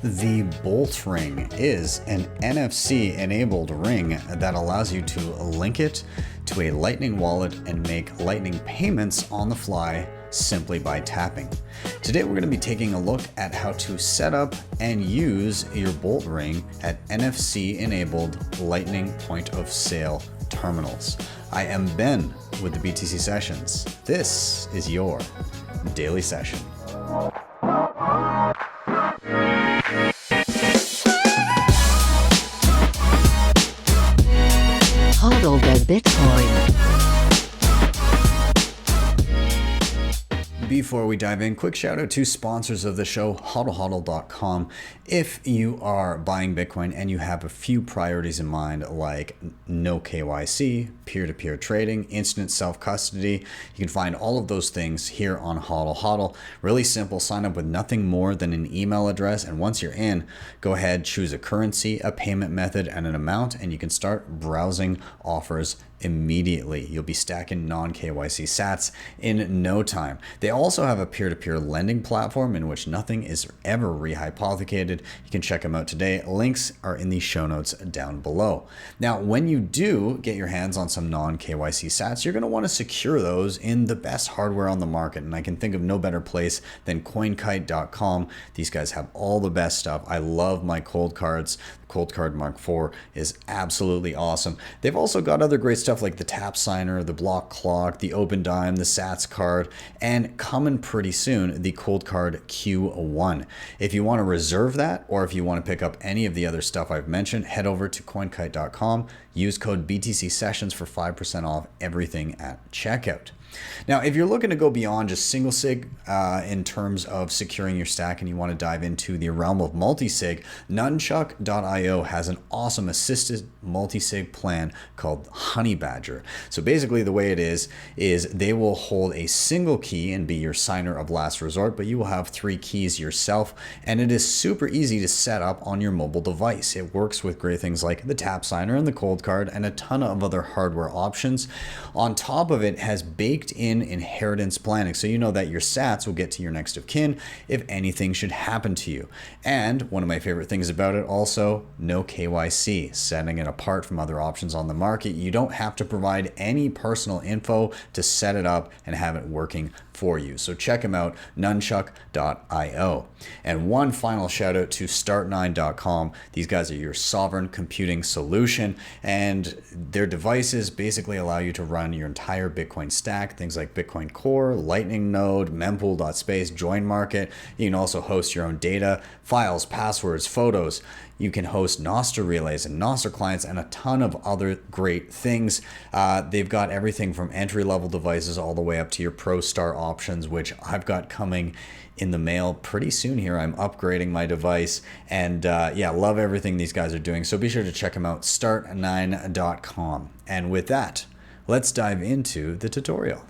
The Bolt ring is an NFC-enabled ring that allows you to link it to a Lightning wallet and make Lightning payments on the fly simply by tapping. Today we're going to be taking a look at how to set up and use your Bolt ring at NFC-enabled Lightning point-of-sale terminals. I am Ben with the BTC Sessions. This is your daily session. HODL the Bitcoin. Before we dive in, quick shout out to sponsors of the show, HodlHodl.com. If you are buying Bitcoin and you have a few priorities in mind, like no KYC, peer-to-peer trading, instant self-custody, you can find all of those things here on HodlHodl. Really simple, sign up with nothing more than an email address, and once you're in, go ahead, choose a currency, a payment method, and an amount, and you can start browsing offers immediately. You'll be stacking non-KYC sats in no time. They also have a peer-to-peer lending platform in which nothing is ever rehypothecated. You can check them out today. Links are in the show notes down below. Now, when you do get your hands on some non-KYC sats, you're going to want to secure those in the best hardware on the market. And I can think of no better place than coinkite.com. These guys have all the best stuff. I love my cold cards. Cold Card Mark IV is absolutely awesome. They've also got other great stuff like the Tap Signer, the Block Clock, the Open Dime, the Sats card, and coming pretty soon, the Cold Card Q1. If you want to reserve that, or if you want to pick up any of the other stuff I've mentioned, head over to coinkite.com, use code BTC Sessions for 5% off everything at checkout. Now, if you're looking to go beyond just single sig in terms of securing your stack and you want to dive into the realm of multi-sig, Nunchuk.io has an awesome assisted multi-sig plan called Honey Badger. So basically the way it is they will hold a single key and be your signer of last resort, but you will have 3 keys yourself, and it is super easy to set up on your mobile device. It works with great things like the Tap Signer and the Cold Card and a ton of other hardware options. On top of it has baked in inheritance planning, so you know that your sats will get to your next of kin if anything should happen to you. And one of my favorite things about it also, no KYC, setting it apart from other options on the market. You don't have to provide any personal info to set it up and have it working for you. So check them out, nunchuk.io. And one final shout out to start9.com. These guys are your sovereign computing solution, and their devices basically allow you to run your entire Bitcoin stack, things like Bitcoin Core, Lightning Node, mempool.space, join market. You can also host your own data, files, passwords, photos. You can host Nostr relays and Nostr clients and a ton of other great things. They've got everything from entry-level devices all the way up to your Pro Star options, which I've got coming in the mail pretty soon here. I'm upgrading my device, and yeah, love everything these guys are doing. So be sure to check them out, start9.com. And with that, let's dive into the tutorial.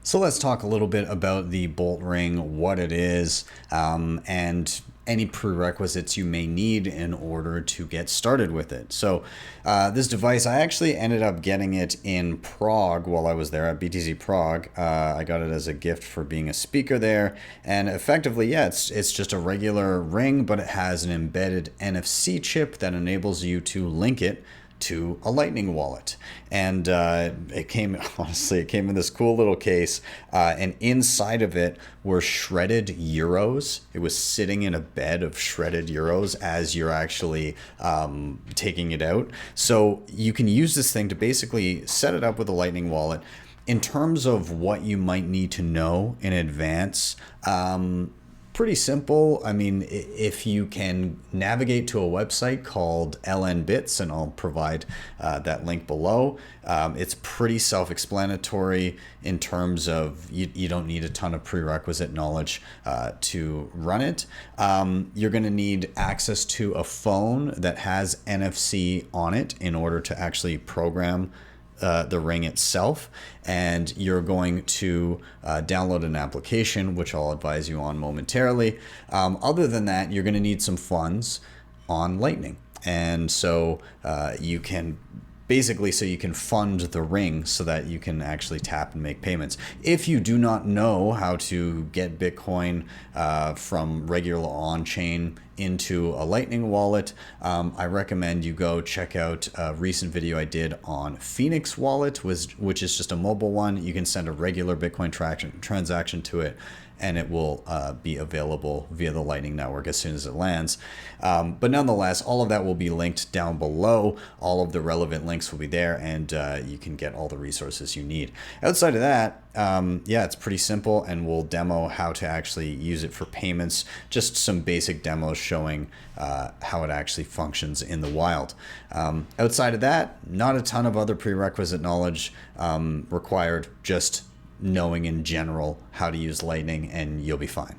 So let's talk a little bit about the Bolt ring, what it is, and any prerequisites you may need in order to get started with it. So this device, I actually ended up getting it in Prague while I was there at BTC Prague. I got it as a gift for being a speaker there, and effectively, yeah, it's just a regular ring, but it has an embedded NFC chip that enables you to link it to a Lightning wallet. And it came in this cool little case, and inside of it were shredded euros. It was sitting in a bed of shredded euros as you're actually taking it out. So you can use this thing to basically set it up with a Lightning wallet. In terms of what you might need to know in advance, pretty simple. I mean, if you can navigate to a website called LNBits, and I'll provide that link below, it's pretty self-explanatory in terms of you don't need a ton of prerequisite knowledge to run it. You're going to need access to a phone that has NFC on it in order to actually program the ring itself, and you're going to download an application, which I'll advise you on momentarily. Other than that, you're going to need some funds on Lightning, and so you can basically so you can fund the ring so that you can actually tap and make payments. If you do not know how to get Bitcoin from regular on-chain into a Lightning wallet, I recommend you go check out a recent video I did on Phoenix Wallet, which is just a mobile one. You can send a regular Bitcoin transaction to it, and it will be available via the Lightning Network as soon as it lands. But nonetheless, all of that will be linked down below. All of the relevant links will be there, and you can get all the resources you need. Outside of that, yeah, it's pretty simple, and we'll demo how to actually use it for payments. Just some basic demos showing how it actually functions in the wild. Outside of that, not a ton of other prerequisite knowledge required, just knowing in general how to use Lightning, and you'll be fine.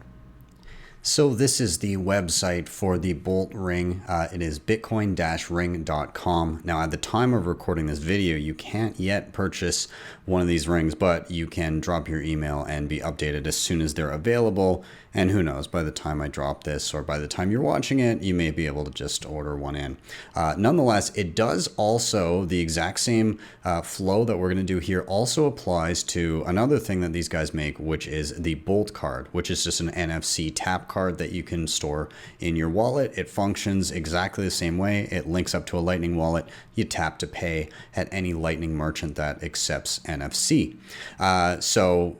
So this is the website for the Bolt ring. It is bitcoin-ring.com. Now, at the time of recording this video, you can't yet purchase one of these rings, but you can drop your email and be updated as soon as they're available. And who knows, by the time I drop this or by the time you're watching it, you may be able to just order one in. Nonetheless, it does also, the exact same flow that we're going to do here also applies to another thing that these guys make, which is the Bolt card, which is just an NFC tap card that you can store in your wallet. It functions exactly the same way. It links up to a Lightning wallet. You tap to pay at any Lightning merchant that accepts NFC. So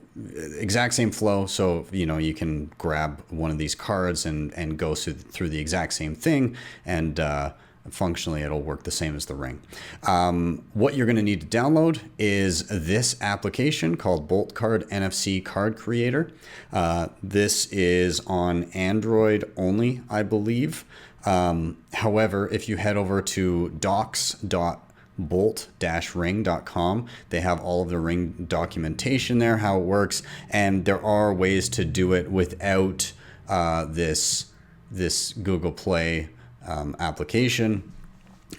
exact same flow. So, you know, you can grab one of these cards and go through the exact same thing, and functionally it'll work the same as the ring. What you're going to need to download is this application called Bolt Card NFC Card Creator. This is on Android only, I believe. However, if you head over to docs.bolt-ring.com, they have all of the ring documentation there, how it works, and there are ways to do it without this Google Play application.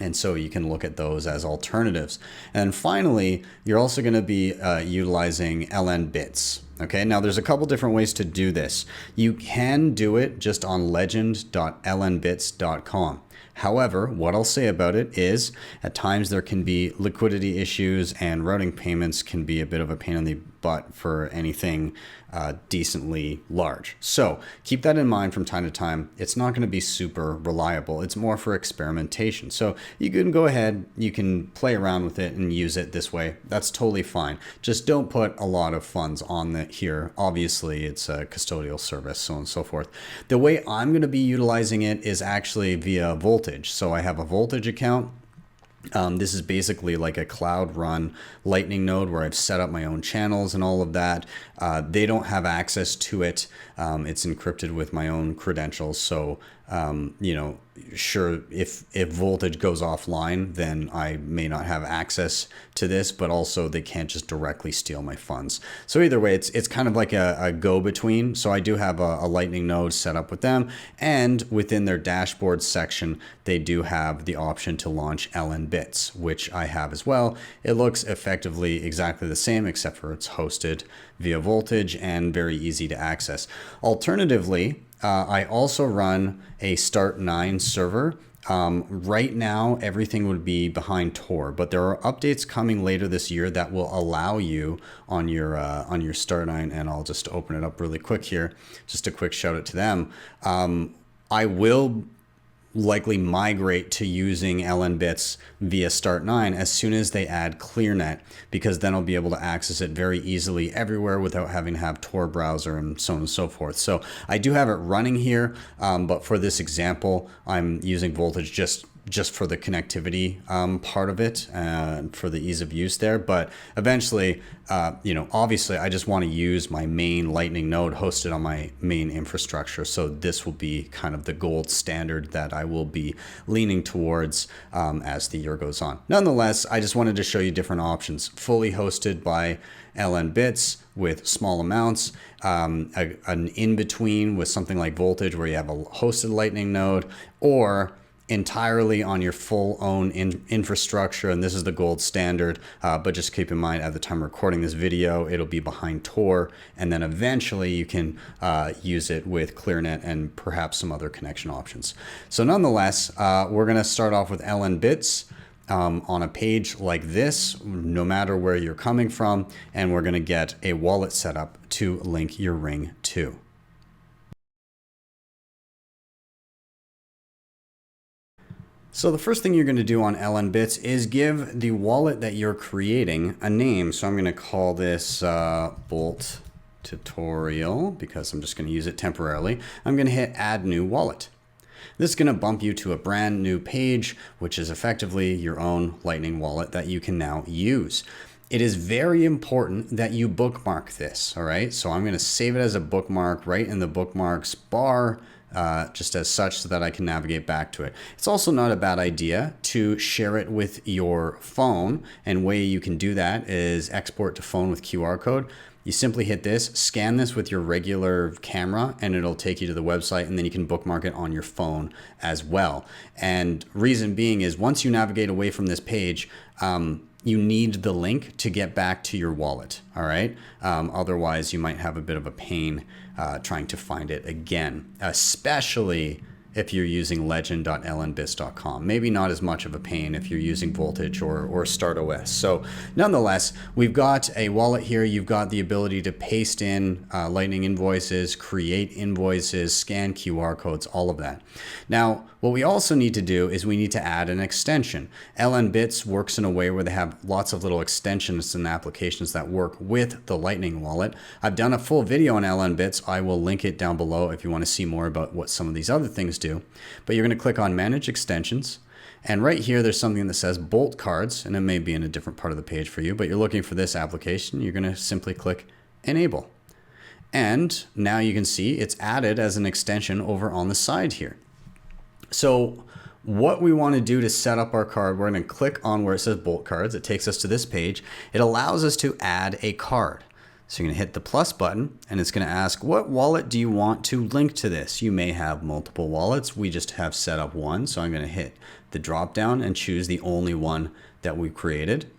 And so you can look at those as alternatives. And finally, you're also going to be utilizing LNBits. Okay, now there's a couple different ways to do this. You can do it just on legend.lnbits.com. However, what I'll say about it is at times there can be liquidity issues, and routing payments can be a bit of a pain in the butt for anything decently large. So keep that in mind from time to time. It's not going to be super reliable. It's more for experimentation. So you can go ahead, you can play around with it and use it this way. That's totally fine. Just don't put a lot of funds on it here. Obviously, it's a custodial service, so on and so forth. The way I'm going to be utilizing it is actually via Voltage. So I have a Voltage account. This is basically like a cloud run Lightning node where I've set up my own channels and all of that. They don't have access to it. It's encrypted with my own credentials. So, you know, sure, if Voltage goes offline, then I may not have access to this, but also they can't just directly steal my funds. So either way, it's kind of like a go-between. So I do have a Lightning node set up with them, and within their dashboard section, they do have the option to launch LNBits, which I have as well. It looks effectively exactly the same, except for it's hosted via Voltage and very easy to access. Alternatively, I also run a Start9 server. Right now, everything would be behind Tor, but there are updates coming later this year that will allow you on your Start9, and I'll just open it up really quick here. Just a quick shout out to them. I will likely migrate to using LNBits via Start9 as soon as they add ClearNet, because then I'll be able to access it very easily everywhere without having to have Tor browser and so on and so forth. So I do have it running here, but for this example, I'm using Voltage just for the connectivity part of it, for the ease of use there. But eventually, you know, obviously I just want to use my main Lightning node hosted on my main infrastructure. So this will be kind of the gold standard that I will be leaning towards as the year goes on. Nonetheless, I just wanted to show you different options. Fully hosted by LNBits with small amounts, an in-between with something like Voltage where you have a hosted Lightning node, or entirely on your full own infrastructure, and this is the gold standard, but just keep in mind at the time of recording this video it'll be behind Tor, and then eventually you can use it with ClearNet and perhaps some other connection options. So nonetheless, we're going to start off with LNBits. on a page like this, no matter where you're coming from, and we're going to get a wallet set up to link your ring to. So the first thing you're going to do on LNBits is give the wallet that you're creating a name. So I'm going to call this Bolt Tutorial because I'm just going to use it temporarily. I'm going to hit Add New Wallet. This is going to bump you to a brand new page, which is effectively your own Lightning wallet that you can now use. It is very important that you bookmark this, all right? So I'm going to save it as a bookmark right in the bookmarks bar, just as such so that I can navigate back to it. It's also not a bad idea to share it with your phone, and way you can do that is export to phone with QR code. You simply hit this, scan this with your regular camera, and it'll take you to the website, and then you can bookmark it on your phone as well. And reason being is once you navigate away from this page, you need the link to get back to your wallet, all right? Otherwise, you might have a bit of a pain trying to find it again, especially if you're using legend.lnbits.com. Maybe not as much of a pain if you're using Voltage or StartOS. So nonetheless, we've got a wallet here. You've got the ability to paste in Lightning invoices, create invoices, scan QR codes, all of that. Now, what we also need to do is we need to add an extension. LNBits works in a way where they have lots of little extensions and applications that work with the Lightning wallet. I've done a full video on LNBits. I will link it down below if you want to see more about what some of these other things do. But you're going to click on Manage Extensions. And right here, there's something that says Bolt Cards, and it may be in a different part of the page for you, but you're looking for this application. You're going to simply click Enable. And now you can see it's added as an extension over on the side here. So what we want to do to set up our card, we're going to click on where it says Bolt Cards. It takes us to this page. It allows us to add a card. So you're going to hit the plus button, and it's going to ask, what wallet do you want to link to this? You may have multiple wallets. We just have set up one. So I'm going to hit the drop down and choose the only one that we created.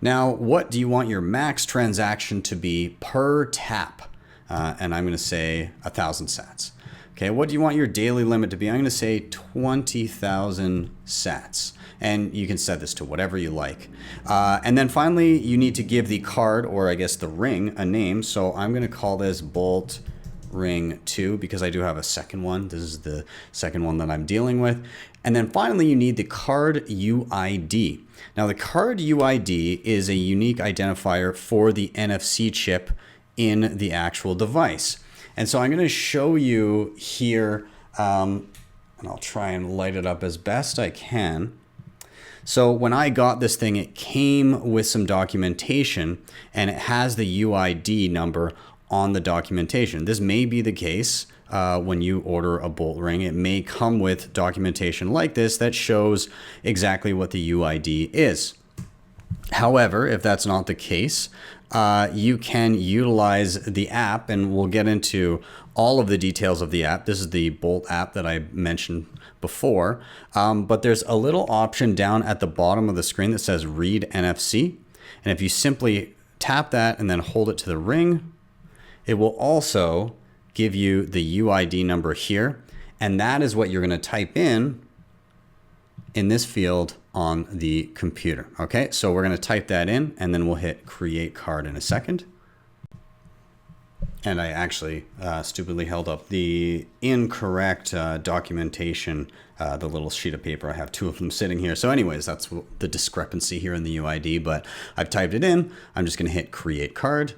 Now, what do you want your max transaction to be per tap? And I'm going to say 1,000 sats. Okay, what do you want your daily limit to be? I'm going to say 20,000 sats. And you can set this to whatever you like. And then finally, you need to give the card, or I guess the ring, a name. So I'm going to call this Bolt Ring 2 because I do have a second one. This is the second one that I'm dealing with. And then finally, you need the card UID. Now, the card UID is a unique identifier for the NFC chip in the actual device. And so I'm going to show you here, and I'll try and light it up as best I can. So when I got this thing, it came with some documentation, and it has the UID number on the documentation. This may be the case when you order a Bolt ring. It may come with documentation like this that shows exactly what the UID is. However, if that's not the case, you can utilize the app, and we'll get into all of the details of the app. This is the Bolt app that I mentioned before, but there's a little option down at the bottom of the screen that says Read NFC. And if you simply tap that and then hold it to the ring, it will also give you the UID number here. And that is what you're going to type in this field on the computer. Okay, so we're going to type that in, and then we'll hit Create Card in a second. And I actually stupidly held up the incorrect documentation, the little sheet of paper. I have two of them sitting here. So anyways, that's the discrepancy here in the UID, but I've typed it in. I'm just going to hit Create Card.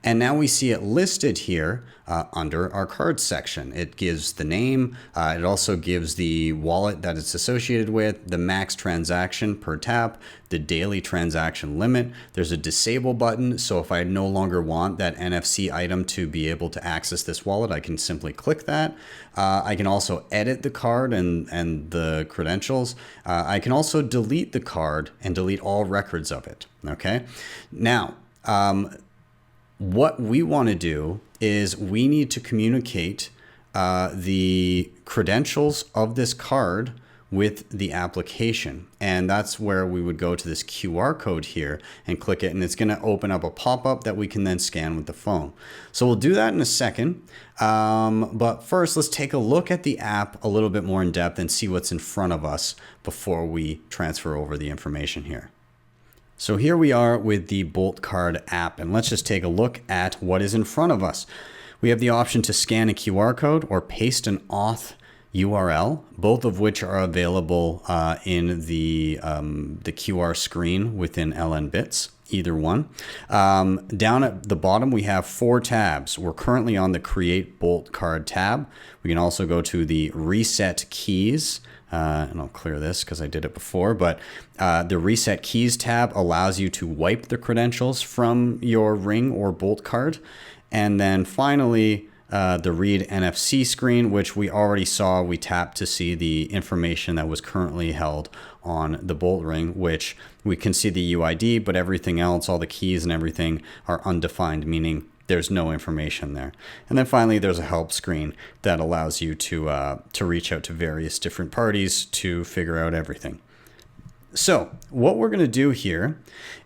And now we see it listed here under our cards section. It gives the name. It also gives the wallet that it's associated with, the max transaction per tap, the daily transaction limit. There's a disable button. So if I no longer want that NFC item to be able to access this wallet, I can simply click that. I can also edit the card and the credentials. I can also delete the card and delete all records of it. Okay. Now, what we want to do is we need to communicate the credentials of this card with the application. And that's where we would go to this QR code here and click it, and it's going to open up a pop-up that we can then scan with the phone. So we'll do that in a second. But first, let's take a look at the app a little bit more in depth and see what's in front of us before we transfer over the information here. So here we are with the Bolt Card app, and let's just take a look at what is in front of us. We have the option to scan a QR code or paste an auth URL, both of which are available in the QR screen within LNBits, either one. Down at the bottom, we have 4 tabs. We're currently on the Create Bolt Card tab. We can also go to the Reset Keys. And I'll clear this because I did it before, but the Reset Keys tab allows you to wipe the credentials from your Ring or Bolt card. And then finally, the Read NFC screen, which we already saw. We tapped to see the information that was currently held on the Bolt Ring, which we can see the UID, but everything else, all the keys and everything are undefined, meaning there's no information there. And then finally, there's a help screen that allows you to reach out to various different parties to figure out everything. So what we're going to do here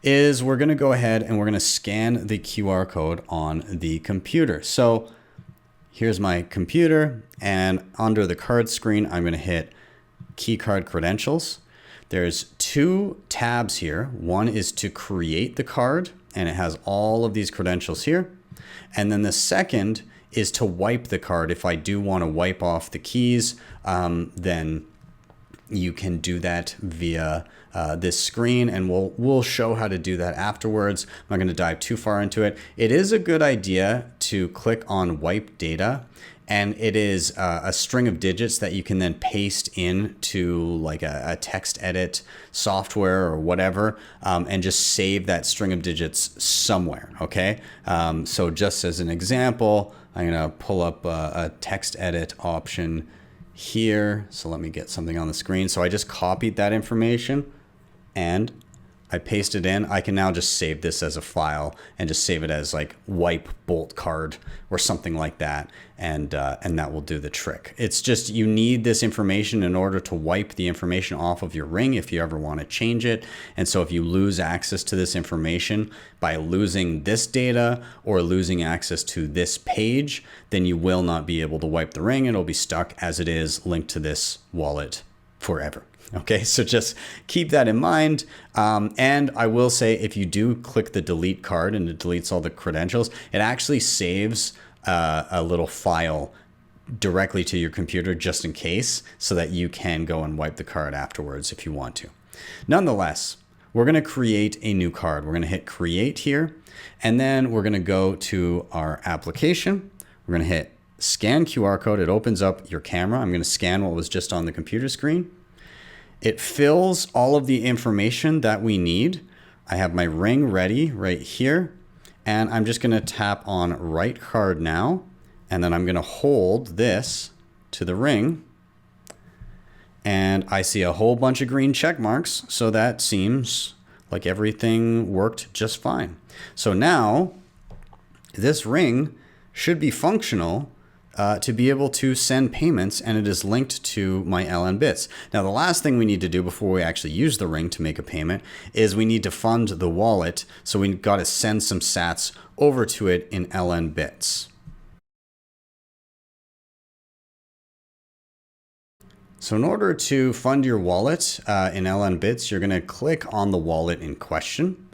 is we're going to go ahead and we're going to scan the QR code on the computer. So here's my computer, and under the card screen, I'm going to hit key card credentials. There's 2 tabs here. One is to create the card, and it has all of these credentials here. And then the second is to wipe the card. If I do want to wipe off the keys, then you can do that via this screen, and we'll show how to do that afterwards. I'm not going to dive too far into it. It is a good idea to click on wipe data, and it is a string of digits that you can then paste into like a text edit software or whatever, and just save that string of digits somewhere, okay? So just as an example, I'm gonna pull up a text edit option here. So let me get something on the screen. So I just copied that information and I paste it in. I can now just save this as a file and just save it as like wipe Bolt card or something like that. And that will do the trick. It's just, you need this information in order to wipe the information off of your Ring if you ever want to change it. And so if you lose access to this information by losing this data or losing access to this page, then you will not be able to wipe the Ring. It'll be stuck as it is linked to this wallet forever. Okay, so just keep that in mind. And I will say, if you do click the delete card and it deletes all the credentials, it actually saves a little file directly to your computer just in case, so that you can go and wipe the card afterwards if you want to. Nonetheless, we're going to create a new card. We're going to hit create here, and then we're going to go to our application. We're going to hit scan QR code. It opens up your camera. I'm going to scan what was just on the computer screen. It fills all of the information that we need. I have my Ring ready right here, and I'm just going to tap on write card now, and then I'm going to hold this to the Ring, and I see a whole bunch of green check marks, so that seems like everything worked just fine. So now this Ring should be functional to be able to send payments, and it is linked to my LNBits. Now, the last thing we need to do before we actually use the Ring to make a payment is we need to fund the wallet. So we got to send some sats over to it in LNBits. So in order to fund your wallet in LNBits, you're going to click on the wallet in question.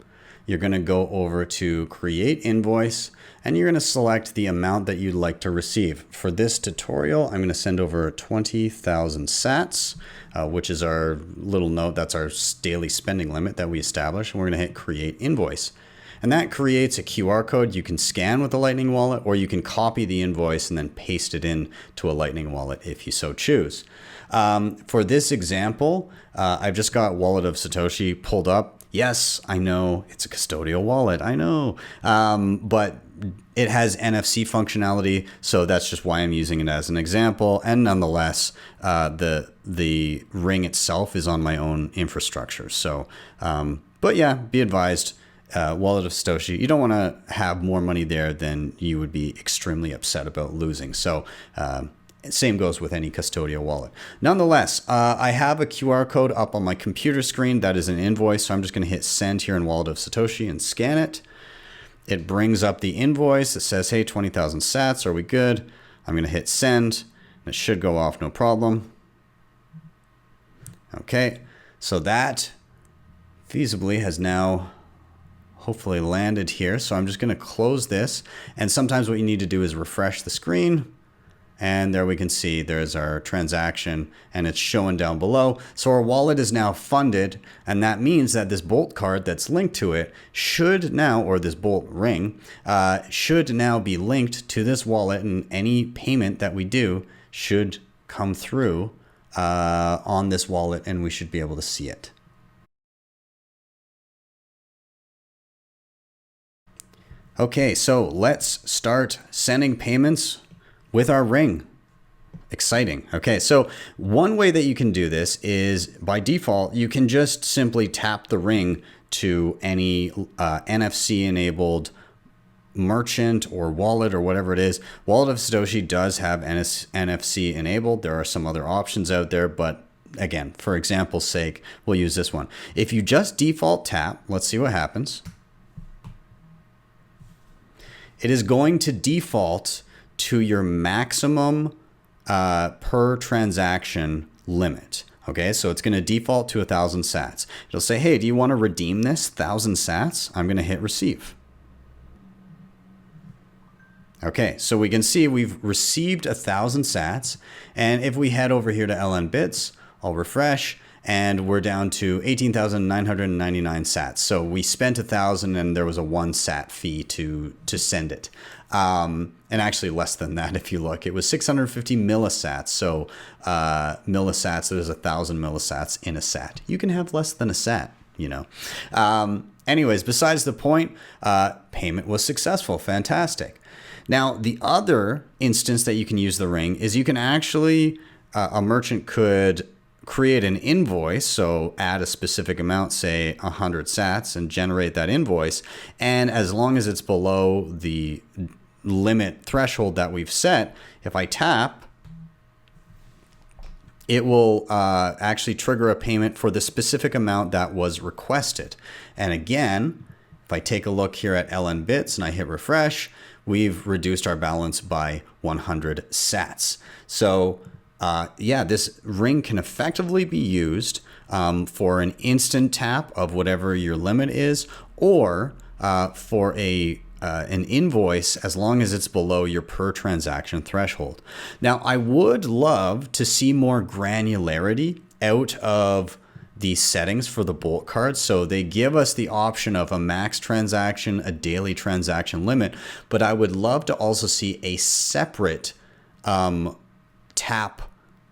You're going to go over to create invoice, and you're going to select the amount that you'd like to receive. For this tutorial, I'm going to send over 20,000 sats, which is our little note. That's our daily spending limit that we established. And we're going to hit create invoice. And that creates a QR code you can scan with a Lightning wallet, or you can copy the invoice and then paste it in to a Lightning wallet if you so choose. For this example, I've just got Wallet of Satoshi pulled up. Yes, I know it's a custodial wallet, I know, but it has NFC functionality, so that's just why I'm using it as an example. And nonetheless, the Ring itself is on my own infrastructure. So, but yeah, be advised, Wallet of Satoshi, you don't want to have more money there than you would be extremely upset about losing. So Same goes with any custodial wallet. Nonetheless, I have a QR code up on my computer screen. That is an invoice. So I'm just going to hit send here in Wallet of Satoshi and scan it. It brings up the invoice. It says, hey, 20,000 sats. Are we good? I'm going to hit send. It should go off no problem. Okay, so that feasibly has now hopefully landed here. So I'm just going to close this. And sometimes what you need to do is refresh the screen. And there we can see there's our transaction and it's showing down below. So our wallet is now funded. And that means that this Bolt card that's linked to it should now, or this Bolt ring, should now be linked to this wallet. And any payment that we do should come through on this wallet and we should be able to see it. Okay, so let's start sending payments with our ring. Exciting. Okay, so one way that you can do this is by default, you can just simply tap the ring to any NFC enabled merchant or wallet or whatever it is. Wallet of Satoshi does have NFC enabled. There are some other options out there, but again, for example's sake, we'll use this one. If you just default tap, let's see what happens. It is going to default to your maximum per transaction limit. Okay, so it's going to default to 1,000 sats. It'll say, hey, do you want to redeem this 1,000 sats? I'm going to hit receive. Okay, so we can see we've received 1,000 sats. And if we head over here to LNBits, I'll refresh. And we're down to 18,999 sats. So we spent 1,000 and there was a 1 sat fee to send it. And actually less than that if you look. It was 650 millisats. So millisats, there's 1,000 millisats in a sat. You can have less than a sat, you know. Anyways, besides the point, payment was successful. Fantastic. Now, the other instance that you can use the ring is you can actually, a merchant could create an invoice, so add a specific amount, say 100 sats, and generate that invoice. And as long as it's below the limit threshold that we've set, if I tap, it will actually trigger a payment for the specific amount that was requested. And again, if I take a look here at LNBits and I hit refresh, we've reduced our balance by 100 sats. So yeah, this ring can effectively be used for an instant tap of whatever your limit is, or for an invoice as long as it's below your per transaction threshold. Now, I would love to see more granularity out of the settings for the Bolt card. So they give us the option of a max transaction, a daily transaction limit, but I would love to also see a separate tap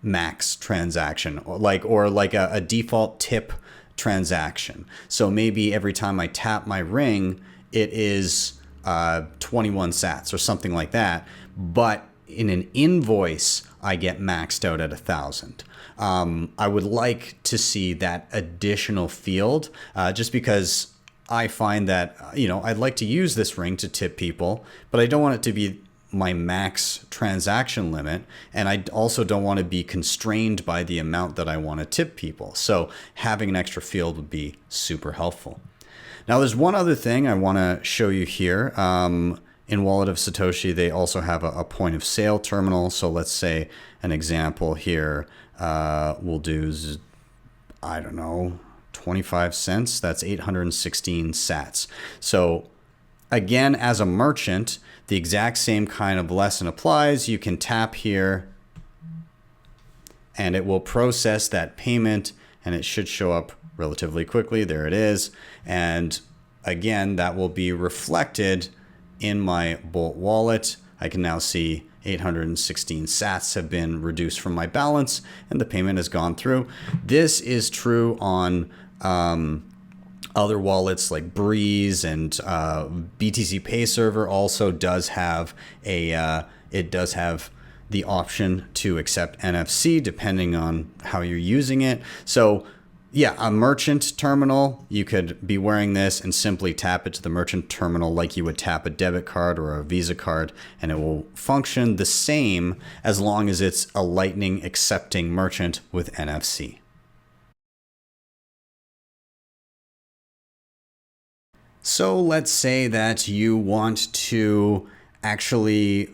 max transaction, or like a default tip transaction. So maybe every time I tap my ring, it is 21 sats or something like that. But in an invoice, I get maxed out at 1,000. I would like to see that additional field, just because I find that, you know, I'd like to use this ring to tip people, but I don't want it to be my max transaction limit. And I also don't want to be constrained by the amount that I want to tip people. So having an extra field would be super helpful. Now, there's one other thing I want to show you here. In Wallet of Satoshi, they also have a point of sale terminal. So let's say an example here, we'll do, I don't know, 25 cents. That's 816 sats. So again, as a merchant, the exact same kind of lesson applies. You can tap here and it will process that payment and it should show up relatively quickly. There it is. And again, that will be reflected in my Bolt wallet. I can now see 816 sats have been reduced from my balance and the payment has gone through. This is true on other wallets like Breeze, and BTC Pay Server also does have it does have the option to accept NFC depending on how you're using it. So Yeah, a merchant terminal, you could be wearing this and simply tap it to the merchant terminal like you would tap a debit card or a Visa card, and it will function the same as long as it's a Lightning accepting merchant with NFC. So let's say that you want to actually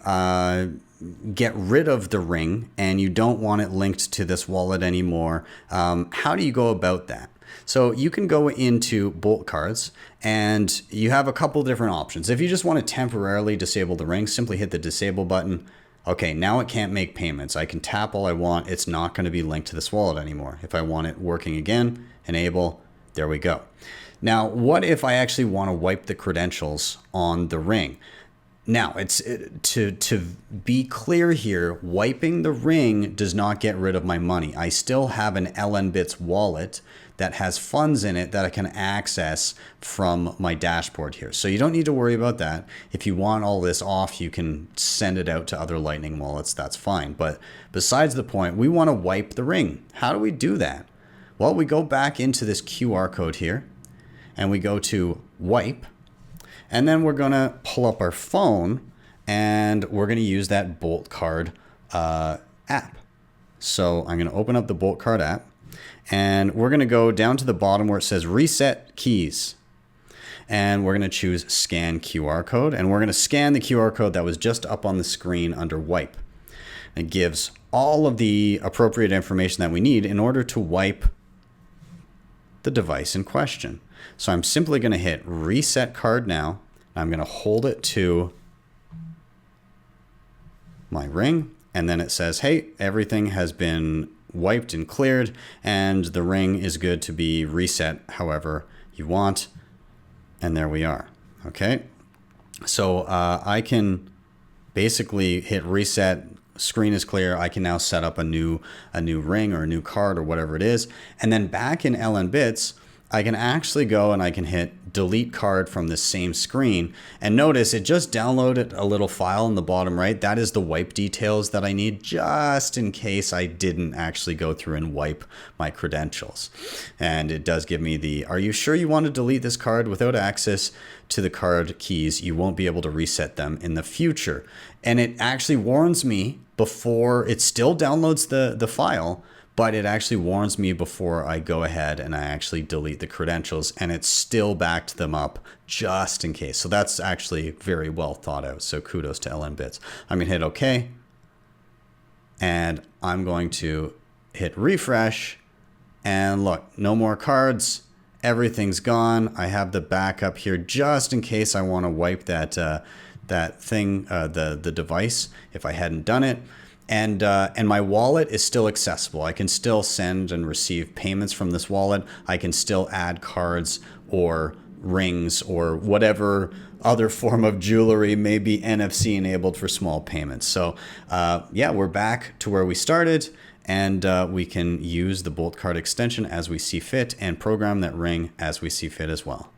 get rid of the ring and you don't want it linked to this wallet anymore. How do you go about that? So you can go into Bolt Cards and you have a couple different options. If you just want to temporarily disable the ring, simply hit the disable button. Okay, now it can't make payments. I can tap all I want. It's not going to be linked to this wallet anymore. If I want it working again, enable, there we go. Now, what if I actually want to wipe the credentials on the ring? Now, to be clear here, wiping the ring does not get rid of my money. I still have an LNBits wallet that has funds in it that I can access from my dashboard here. So you don't need to worry about that. If you want all this off, you can send it out to other Lightning wallets. That's fine. But besides the point, we want to wipe the ring. How do we do that? Well, we go back into this QR code here and we go to wipe. And then we're going to pull up our phone and we're going to use that Bolt Card app. So I'm going to open up the Bolt Card app and we're going to go down to the bottom where it says reset keys. And we're going to choose scan QR code and we're going to scan the QR code that was just up on the screen under wipe. It gives all of the appropriate information that we need in order to wipe the device in question. So I'm simply going to hit reset card now. I'm going to hold it to my ring and then it says, hey, everything has been wiped and cleared and the ring is good to be reset however you want. And there we are. Okay. So I can basically hit reset. Screen is clear. I can now set up a new ring or a new card or whatever it is. And then back in LNBits, I can actually go and I can hit delete card from the same screen. And notice it just downloaded a little file in the bottom right. That is the wipe details that I need just in case I didn't actually go through and wipe my credentials. And it does give me the, are you sure you want to delete this card? Without access to the card keys, you won't be able to reset them in the future. And it actually warns me before, it still downloads the file, but it actually warns me before I go ahead and I actually delete the credentials and it still backed them up just in case. So that's actually very well thought out. So kudos to LNBits. I'm gonna hit OK and I'm going to hit refresh and look, no more cards. Everything's gone. I have the backup here just in case I want to wipe that thing, the device if I hadn't done it. And my wallet is still accessible. I can still send and receive payments from this wallet. I can still add cards or rings or whatever other form of jewelry may be NFC enabled for small payments. So yeah, we're back to where we started and we can use the Bolt Card extension as we see fit and program that ring as we see fit as well.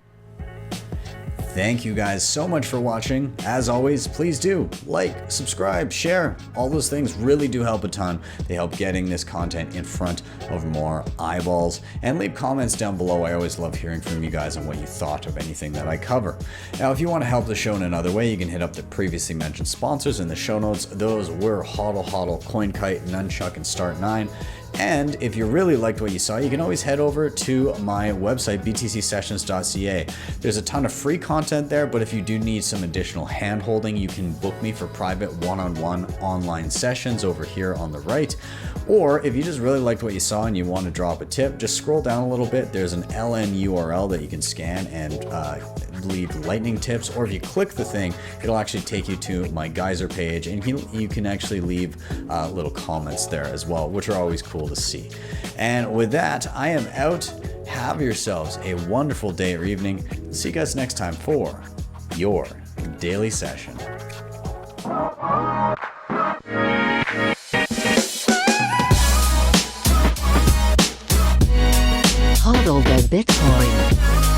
Thank you guys so much for watching. As always, please do like, subscribe, share. All those things really do help a ton. They help getting this content in front of more eyeballs. And leave comments down below. I always love hearing from you guys on what you thought of anything that I cover. Now, if you want to help the show in another way, you can hit up the previously mentioned sponsors in the show notes. Those were HodlHodl, CoinKite, Nunchuk, and Start9. And if you really liked what you saw, you can always head over to my website, btcsessions.ca. There's a ton of free content there, but if you do need some additional hand-holding, you can book me for private one-on-one online sessions over here on the right. Or if you just really liked what you saw and you want to drop a tip, just scroll down a little bit. There's an LN URL that you can scan and leave lightning tips, or if you click the thing, it'll actually take you to my geyser page and you can actually leave little comments there as well, which are always cool to see. And with that, I am out. Have yourselves a wonderful day or evening. See you guys next time for your daily session. HodlHodl the Bitcoin.